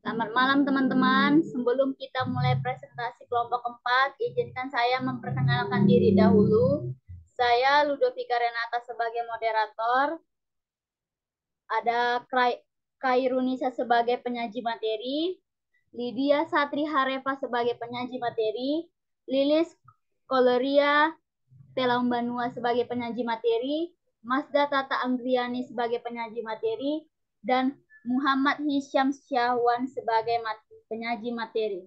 Selamat malam teman-teman. Sebelum kita mulai presentasi kelompok 4, izinkan saya memperkenalkan diri dahulu. Saya Ludovika Renata sebagai moderator. Ada Kairunisa sebagai penyaji materi, Lydia Satri Harefa sebagai penyaji materi, Lilis Koleria Telambanua sebagai penyaji materi, Mazda Tata Anggriani sebagai penyaji materi, dan Muhammad Hisham Syahwan sebagai penyaji materi.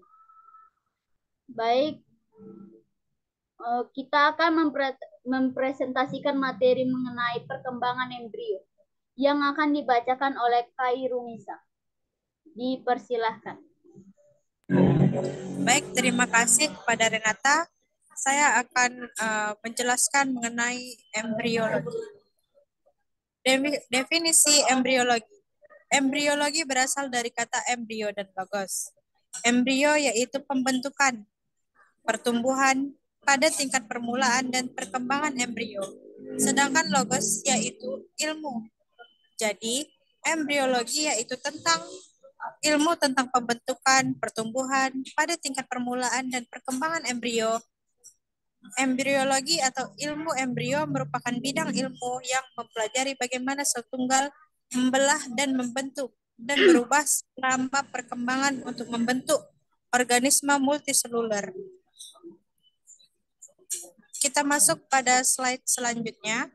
Baik, kita akan mempresentasikan materi mengenai perkembangan embrio yang akan dibacakan oleh Kairunisa. Dipersilahkan. Baik, terima kasih kepada Renata. Saya akan menjelaskan mengenai embriologi. Definisi embriologi. Embriologi berasal dari kata embrio dan logos. Embrio yaitu pembentukan, pertumbuhan pada tingkat permulaan dan perkembangan embrio. Sedangkan logos yaitu ilmu. Jadi, embriologi yaitu tentang ilmu tentang pembentukan, pertumbuhan pada tingkat permulaan dan perkembangan embrio. Embriologi atau ilmu embrio merupakan bidang ilmu yang mempelajari bagaimana sel tunggal membelah dan membentuk dan berubah selama perkembangan untuk membentuk organisme multiseluler. Kita masuk pada slide selanjutnya.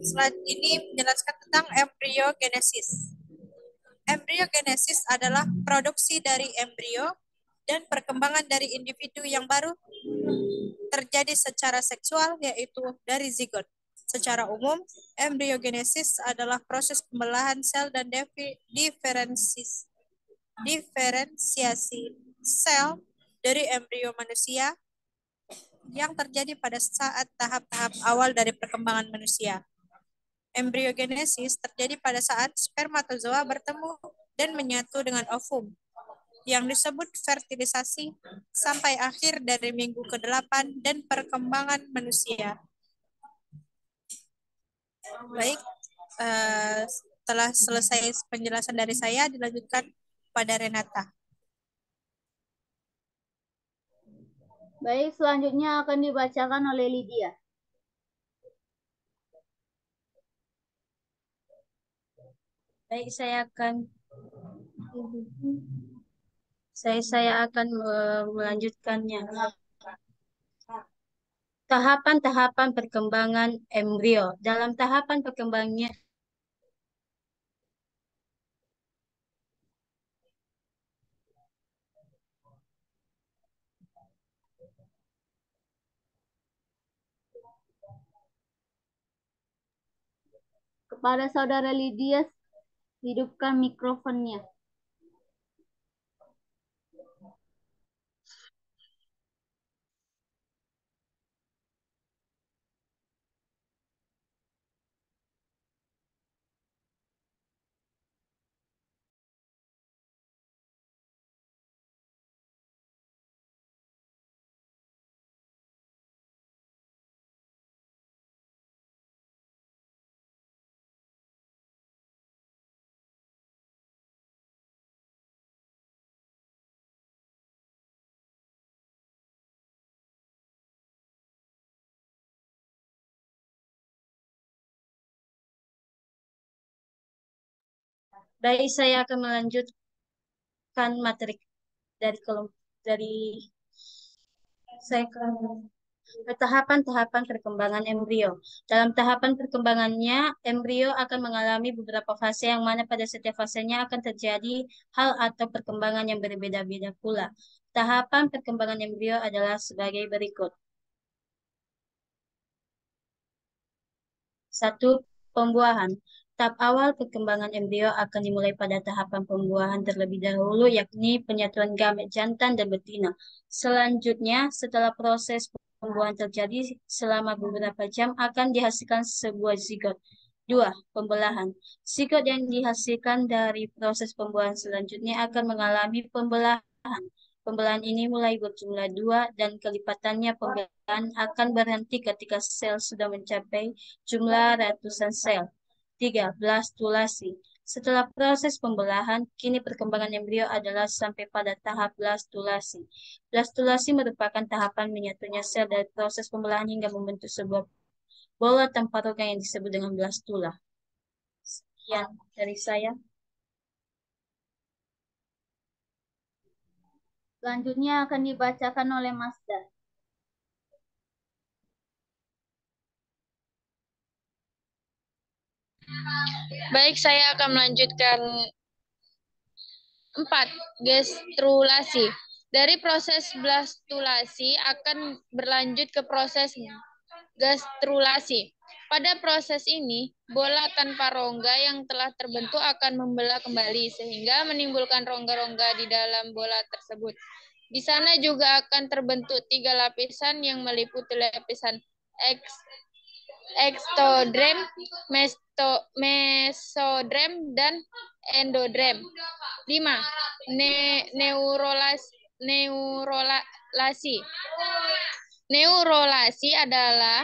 Slide ini menjelaskan tentang embriogenesis. Embriogenesis adalah produksi dari embrio dan perkembangan dari individu yang baru terjadi secara seksual, yaitu dari zigot. Secara umum, embriogenesis adalah proses pembelahan sel dan diferensiasi sel dari embrio manusia yang terjadi pada saat tahap-tahap awal dari perkembangan manusia. Embriogenesis terjadi pada saat spermatozoa bertemu dan menyatu dengan ovum, yang disebut fertilisasi, sampai akhir dari minggu ke-8 dan perkembangan manusia. Baik, setelah selesai penjelasan dari saya, dilanjutkan pada Renata. Baik, selanjutnya akan dibacakan oleh Lydia. Baik, saya akan melanjutkannya. Tahapan-tahapan perkembangan embrio. Dalam tahapan perkembangannya kepada saudara Lydia, hidupkan mikrofonnya. Baik, saya akan melanjutkan materi dari tahapan-tahapan perkembangan embrio. Dalam tahapan perkembangannya, embrio akan mengalami beberapa fase yang mana pada setiap fasenya akan terjadi hal atau perkembangan yang berbeda-beda pula. Tahapan perkembangan embrio adalah sebagai berikut. 1. Pembuahan. Tahap awal perkembangan embrio akan dimulai pada tahapan pembuahan terlebih dahulu, yakni penyatuan gamet jantan dan betina. Selanjutnya, setelah proses pembuahan terjadi selama beberapa jam, akan dihasilkan sebuah zigot. 2. Pembelahan. Siklus yang dihasilkan dari proses pembuahan selanjutnya akan mengalami pembelahan. Pembelahan ini mulai berjumlah 2 dan kelipatannya pembelahan akan berhenti ketika sel sudah mencapai jumlah ratusan sel. 3. Blastulasi. Setelah proses pembelahan, kini perkembangan embrio adalah sampai pada tahap blastulasi. Blastulasi merupakan tahapan menyatunya sel dari proses pembelahan hingga membentuk sebuah bola tanpa rongga yang disebut dengan blastula. Sekian dari saya. Selanjutnya akan dibacakan oleh Masda. Baik, saya akan melanjutkan 4. Gastrulasi. Dari proses blastulasi akan berlanjut ke proses gastrulasi. Pada proses ini, bola tanpa rongga yang telah terbentuk akan membelah kembali sehingga menimbulkan rongga-rongga di dalam bola tersebut. Di sana juga akan terbentuk 3 lapisan yang meliputi lapisan ekstodrem, mesodrem, dan endodrem. 5. Neurolasi. Neurolasi adalah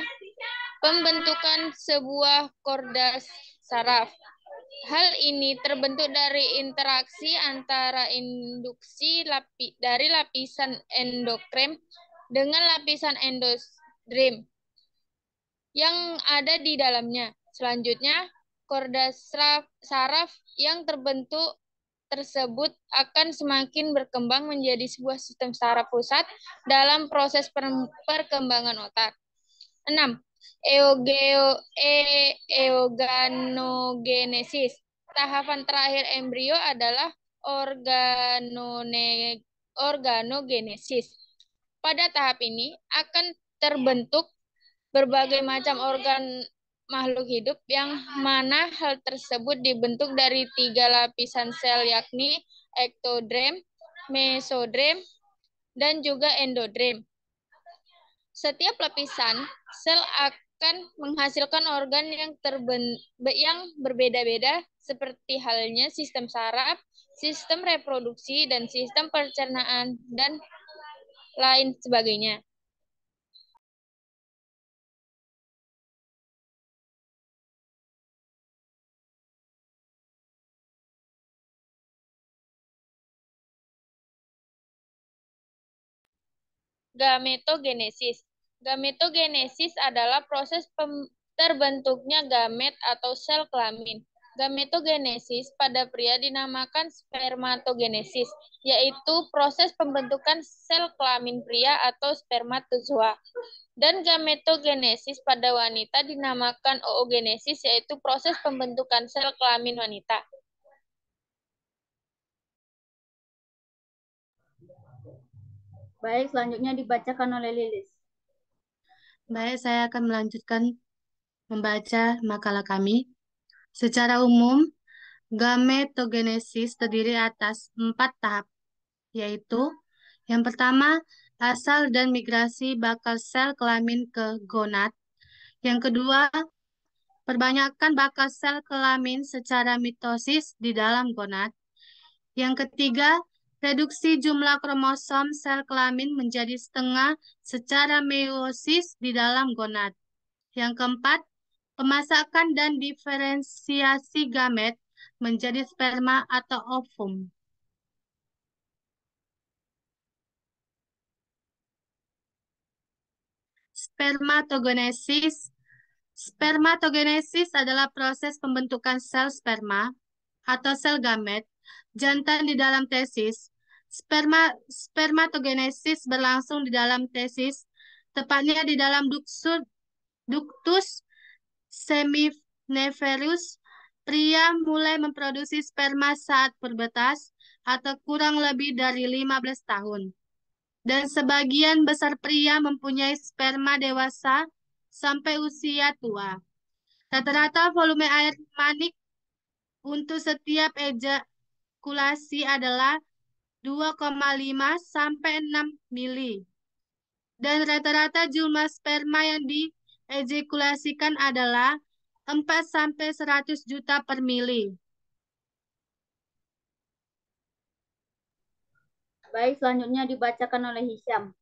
pembentukan sebuah korda saraf. Hal ini terbentuk dari interaksi antara induksi dari lapisan endokrem dengan lapisan endodrem yang ada di dalamnya. Selanjutnya, korda saraf yang terbentuk tersebut akan semakin berkembang menjadi sebuah sistem saraf pusat dalam proses perkembangan otak. 6. Eoganogenesis. Tahapan terakhir embrio adalah organogenesis. Pada tahap ini akan terbentuk berbagai macam organ makhluk hidup yang mana hal tersebut dibentuk dari 3 lapisan sel yakni ektodrem, mesodrem, dan juga endodrem. Setiap lapisan sel akan menghasilkan organ yang berbeda-beda seperti halnya sistem saraf, sistem reproduksi, dan sistem pencernaan, dan lain sebagainya. Gametogenesis. Gametogenesis adalah proses terbentuknya gamet atau sel kelamin. Gametogenesis pada pria dinamakan spermatogenesis, yaitu proses pembentukan sel kelamin pria atau spermatozoa. Dan gametogenesis pada wanita dinamakan oogenesis, yaitu proses pembentukan sel kelamin wanita. Baik, selanjutnya dibacakan oleh Lilis. Baik, saya akan melanjutkan membaca makalah kami. Secara umum, gametogenesis terdiri atas 4 tahap, yaitu yang pertama, asal dan migrasi bakal sel kelamin ke gonad. Yang kedua, perbanyakan bakal sel kelamin secara mitosis di dalam gonad. Yang ketiga, reduksi jumlah kromosom sel kelamin menjadi setengah secara meiosis di dalam gonad. Yang keempat, pemasakan dan diferensiasi gamet menjadi sperma atau ovum. Spermatogenesis. Spermatogenesis adalah proses pembentukan sel sperma atau sel gamet jantan di dalam tesis. Spermatogenesis berlangsung di dalam tesis, tepatnya di dalam ductus seminiferus. Pria mulai memproduksi sperma saat pubertas atau kurang lebih dari 15 tahun. Dan sebagian besar pria mempunyai sperma dewasa sampai usia tua. Rata-rata volume air manik untuk setiap ejakulasi adalah 2,5 sampai 6 mili. Dan rata-rata jumlah sperma yang diejakulasikan adalah 4-100 juta per mili. Baik, selanjutnya dibacakan oleh Hisham.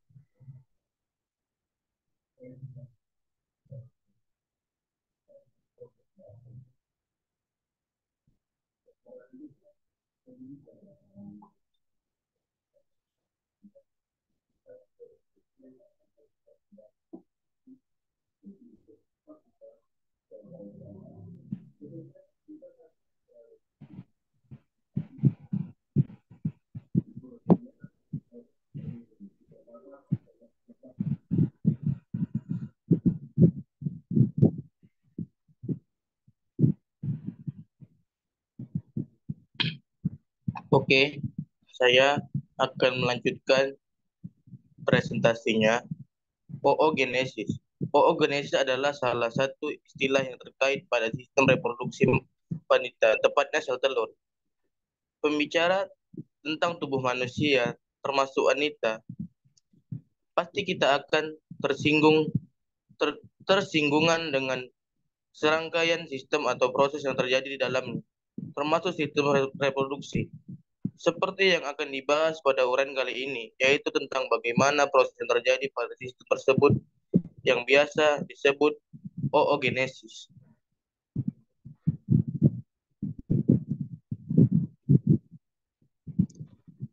Oke, saya akan melanjutkan presentasinya. Oogenesis. Oogenesis adalah salah satu istilah yang terkait pada sistem reproduksi wanita, tepatnya sel telur. Pembicara tentang tubuh manusia, termasuk wanita, pasti kita akan tersinggungan dengan serangkaian sistem atau proses yang terjadi di dalamnya, termasuk sistem reproduksi. Seperti yang akan dibahas pada uraian kali ini, yaitu tentang bagaimana proses yang terjadi pada sistem tersebut yang biasa disebut oogenesis.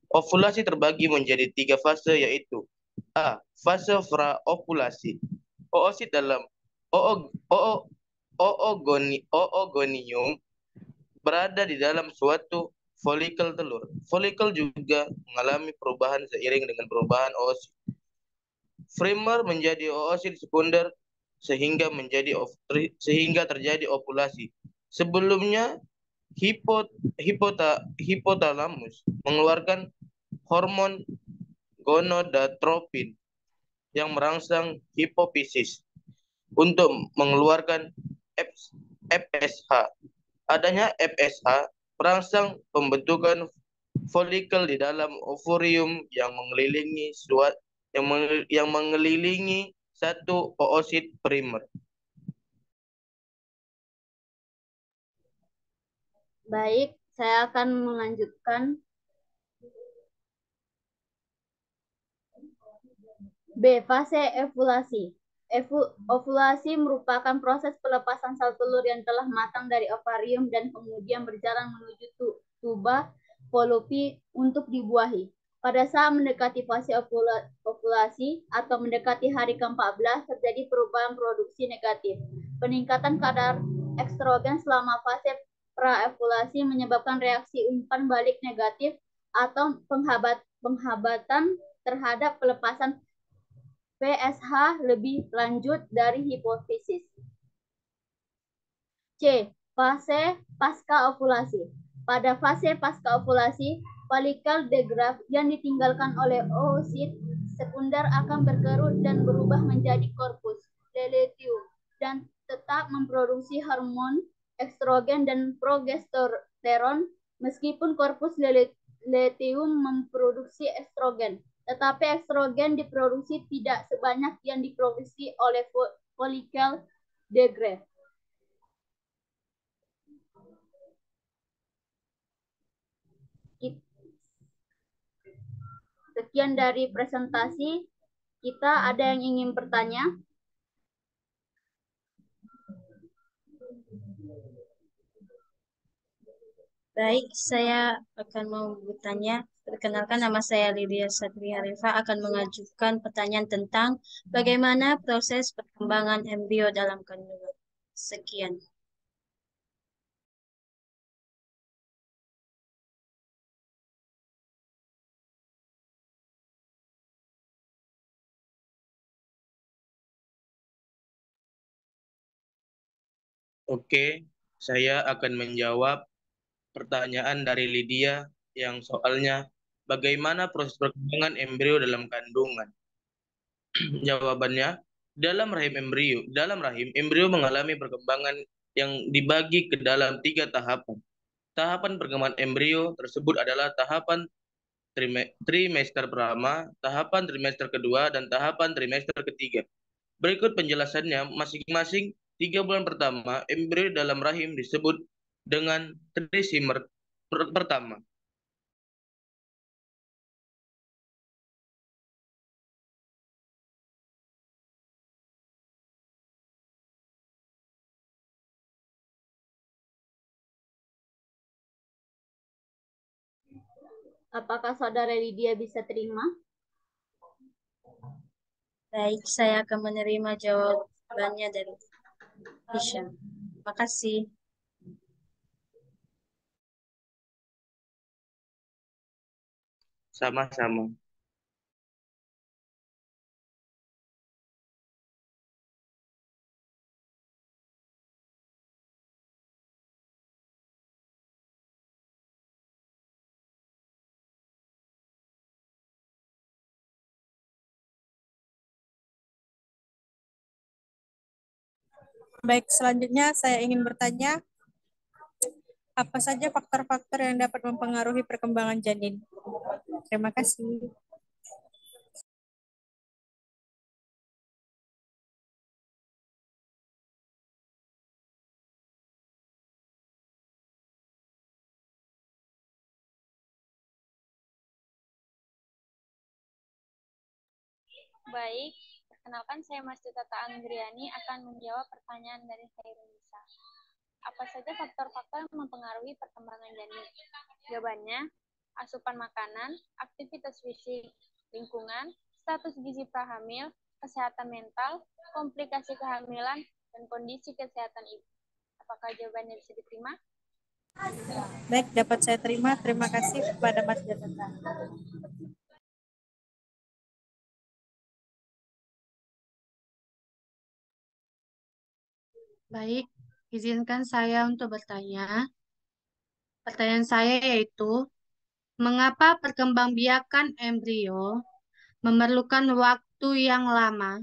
Ovulasi terbagi menjadi 3 fase, yaitu A. Fase praovulasi. Oosit dalam oogonium berada di dalam suatu folikel telur. Folikel juga mengalami perubahan seiring dengan perubahan oosit. Primer menjadi oosit sekunder sehingga terjadi ovulasi. Sebelumnya hipotalamus mengeluarkan hormon gonadotropin yang merangsang hipofisis untuk mengeluarkan FSH. Adanya FSH merangsang pembentukan folikel di dalam ovarium yang mengelilingi satu oosit primer. Baik, saya akan melanjutkan. B. Fase ovulasi. Ovulasi merupakan proses pelepasan sel telur yang telah matang dari ovarium dan kemudian berjalan menuju tuba falopi untuk dibuahi. Pada saat mendekati fase ovulasi atau mendekati hari ke-14, terjadi perubahan produksi negatif. Peningkatan kadar estrogen selama fase praovulasi menyebabkan reaksi umpan balik negatif atau penghabatan terhadap pelepasan PSH lebih lanjut dari hipofisis. C. Fase pasca ovulasi. Pada fase pasca ovulasi, folikel degrad yang ditinggalkan oleh oosit sekunder akan berkerut dan berubah menjadi korpus luteum dan tetap memproduksi hormon estrogen dan progesteron meskipun korpus luteum memproduksi estrogen. Tetapi estrogen diproduksi tidak sebanyak yang diproduksi oleh folikel degrad. Sekian dari presentasi kita. Ada yang ingin bertanya? Baik, saya akan mau bertanya. Perkenalkan, nama saya Lydia Satri Harefa, akan mengajukan pertanyaan tentang bagaimana proses perkembangan embrio dalam kandungan. Sekian. Oke, saya akan menjawab pertanyaan dari Lydia yang soalnya bagaimana proses perkembangan embrio dalam kandungan. Jawabannya, dalam rahim embrio mengalami perkembangan yang dibagi ke dalam 3 tahapan. Tahapan perkembangan embrio tersebut adalah tahapan trimester pertama, tahapan trimester kedua, dan tahapan trimester ketiga. Berikut penjelasannya masing-masing 3 bulan pertama, embrio dalam rahim disebut dengan trisimer pertama. Apakah saudara Lydia bisa terima? Baik, saya akan menerima jawabannya dari Hisham. Makasih. Sama-sama. Baik, selanjutnya saya ingin bertanya, apa saja faktor-faktor yang dapat mempengaruhi perkembangan janin? Terima kasih. Baik, perkenalkan saya Masih Tata Anggriani akan menjawab pertanyaan dari Khairunisa. Apa saja faktor-faktor yang mempengaruhi perkembangan janin? Jawabannya, asupan makanan, aktivitas fisik, lingkungan, status gizi prahamil, kesehatan mental, komplikasi kehamilan, dan kondisi kesehatan ibu. Apakah jawabannya bisa diterima? Baik, dapat saya terima. Terima kasih kepada Mas Jatata. Baik, izinkan saya untuk bertanya. Pertanyaan saya yaitu, mengapa perkembangbiakan embrio memerlukan waktu yang lama?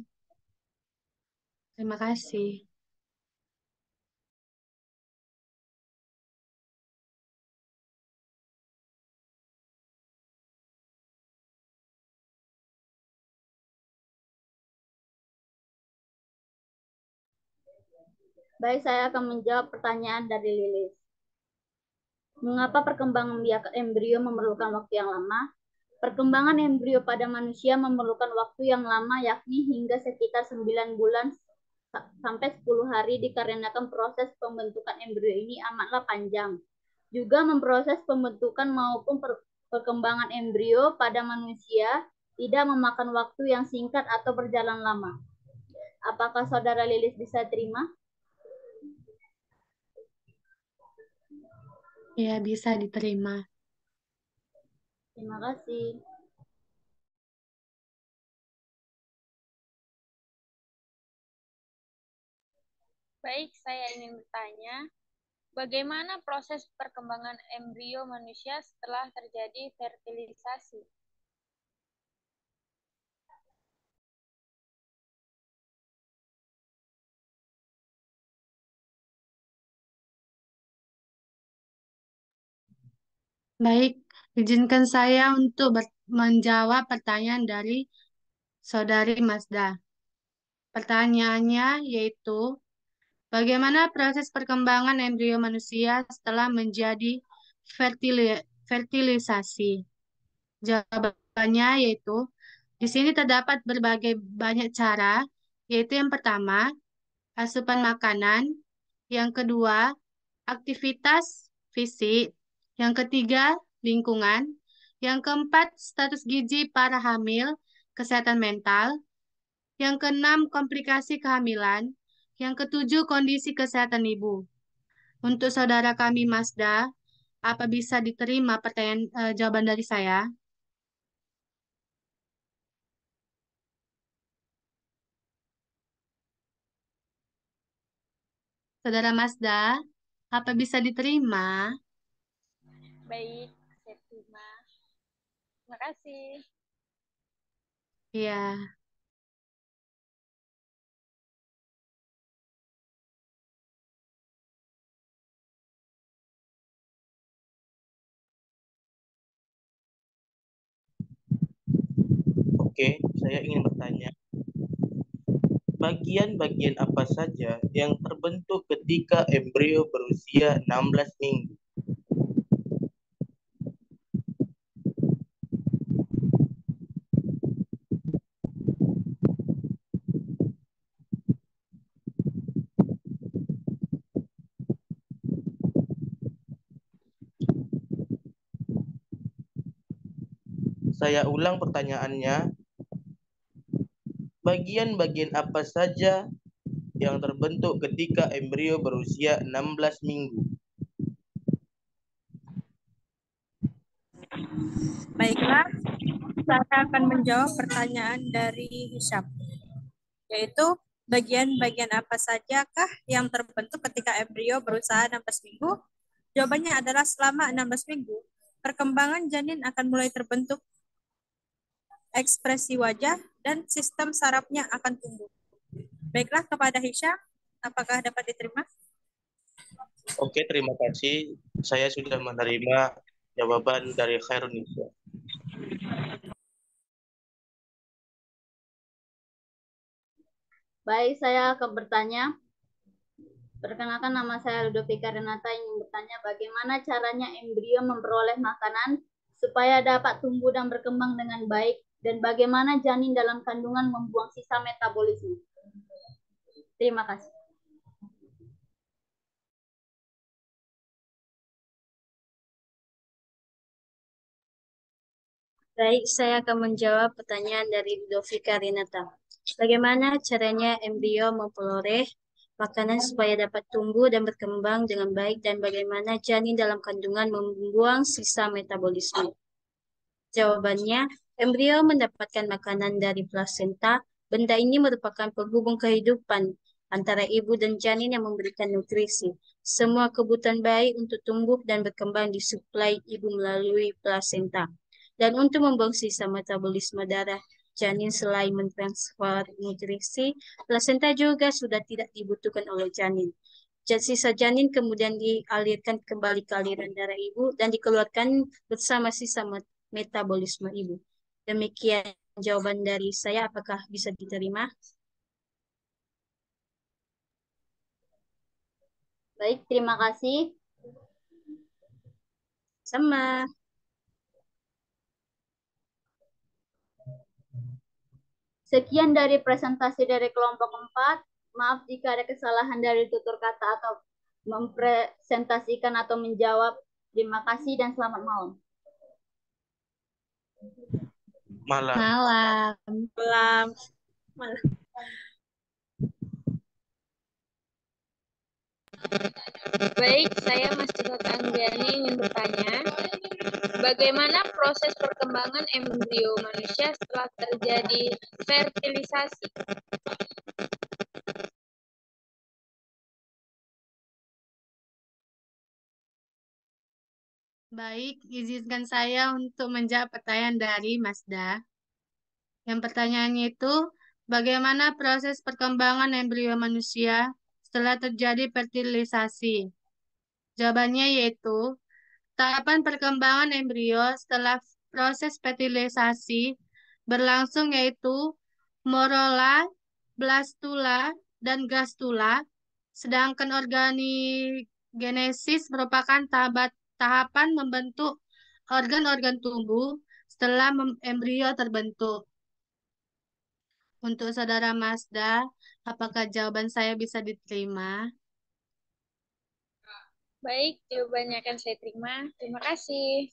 Terima kasih. Baik, saya akan menjawab pertanyaan dari Lilis. Mengapa perkembangan biak embrio memerlukan waktu yang lama? Perkembangan embrio pada manusia memerlukan waktu yang lama, yakni hingga sekitar 9 bulan sampai 10 hari, dikarenakan proses pembentukan embrio ini amatlah panjang. Juga memproses pembentukan maupun perkembangan embrio pada manusia tidak memakan waktu yang singkat atau berjalan lama. Apakah saudara Lilis bisa terima? Ya, bisa diterima. Terima kasih. Baik, saya ingin bertanya, bagaimana proses perkembangan embrio manusia setelah terjadi fertilisasi? Baik, izinkan saya untuk menjawab pertanyaan dari Saudari Mazda. Pertanyaannya yaitu, bagaimana proses perkembangan embrio manusia setelah menjadi fertilisasi? Jawabannya yaitu, di sini terdapat berbagai banyak cara, yaitu yang pertama, asupan makanan, yang kedua, aktivitas fisik, yang ketiga, lingkungan, yang keempat, status gizi para hamil, kesehatan mental, yang keenam, komplikasi kehamilan, yang ketujuh, kondisi kesehatan ibu. Untuk saudara kami Mazda, apa bisa diterima jawaban dari saya? Saudara Mazda, apa bisa diterima? Baik, saya terima. Terima kasih. Ya, Oke, saya ingin bertanya, bagian-bagian apa saja yang terbentuk ketika embrio berusia 16 minggu? Saya ulang pertanyaannya. Bagian-bagian apa saja yang terbentuk ketika embrio berusia 16 minggu? Baiklah, saya akan menjawab pertanyaan dari Hisham, yaitu bagian-bagian apa sajakah yang terbentuk ketika embrio berusia 16 minggu? Jawabannya adalah selama 16 minggu, perkembangan janin akan mulai terbentuk, ekspresi wajah, dan sistem sarafnya akan tumbuh. Baiklah, kepada Hisham, apakah dapat diterima? Oke, terima kasih. Saya sudah menerima jawaban dari Khairunisa. Baik, saya akan bertanya. Perkenalkan, nama saya Ludovika Renata, ingin bertanya bagaimana caranya embrio memperoleh makanan supaya dapat tumbuh dan berkembang dengan baik, dan bagaimana janin dalam kandungan membuang sisa metabolisme. Terima kasih. Baik, saya akan menjawab pertanyaan dari Ludovika Renata. Bagaimana caranya embrio memperoleh makanan supaya dapat tumbuh dan berkembang dengan baik, dan bagaimana janin dalam kandungan membuang sisa metabolisme? Jawabannya, embrio mendapatkan makanan dari plasenta. Benda ini merupakan penghubung kehidupan antara ibu dan janin yang memberikan nutrisi. Semua kebutuhan bayi untuk tumbuh dan berkembang disuplai ibu melalui plasenta. Dan untuk membuang sisa metabolisme darah janin, selain mentransfer nutrisi, plasenta juga sudah tidak dibutuhkan oleh janin. Sisa janin kemudian dialirkan kembali ke aliran darah ibu dan dikeluarkan bersama sisa metabolisme ibu. Demikian jawaban dari saya. Apakah bisa diterima? Baik, terima kasih. Sama. Sekian dari presentasi dari kelompok 4. Maaf jika ada kesalahan dari tutur kata atau mempresentasikan atau menjawab. Terima kasih dan selamat malam. Malam. Malam. Baik, saya Masjid Anggiani ingin bertanya, bagaimana proses perkembangan embrio manusia setelah terjadi fertilisasi? Baik, izinkan saya untuk menjawab pertanyaan dari Masda. Yang pertanyaannya itu, bagaimana proses perkembangan embrio manusia setelah terjadi fertilisasi? Jawabannya yaitu, tahapan perkembangan embrio setelah proses fertilisasi berlangsung yaitu morola, blastula, dan gastula, sedangkan organigenesis merupakan tahapan membentuk organ-organ tubuh setelah embrio terbentuk. Untuk saudara Mazda, apakah jawaban saya bisa diterima? Baik, jawabannya akan saya terima. Terima kasih.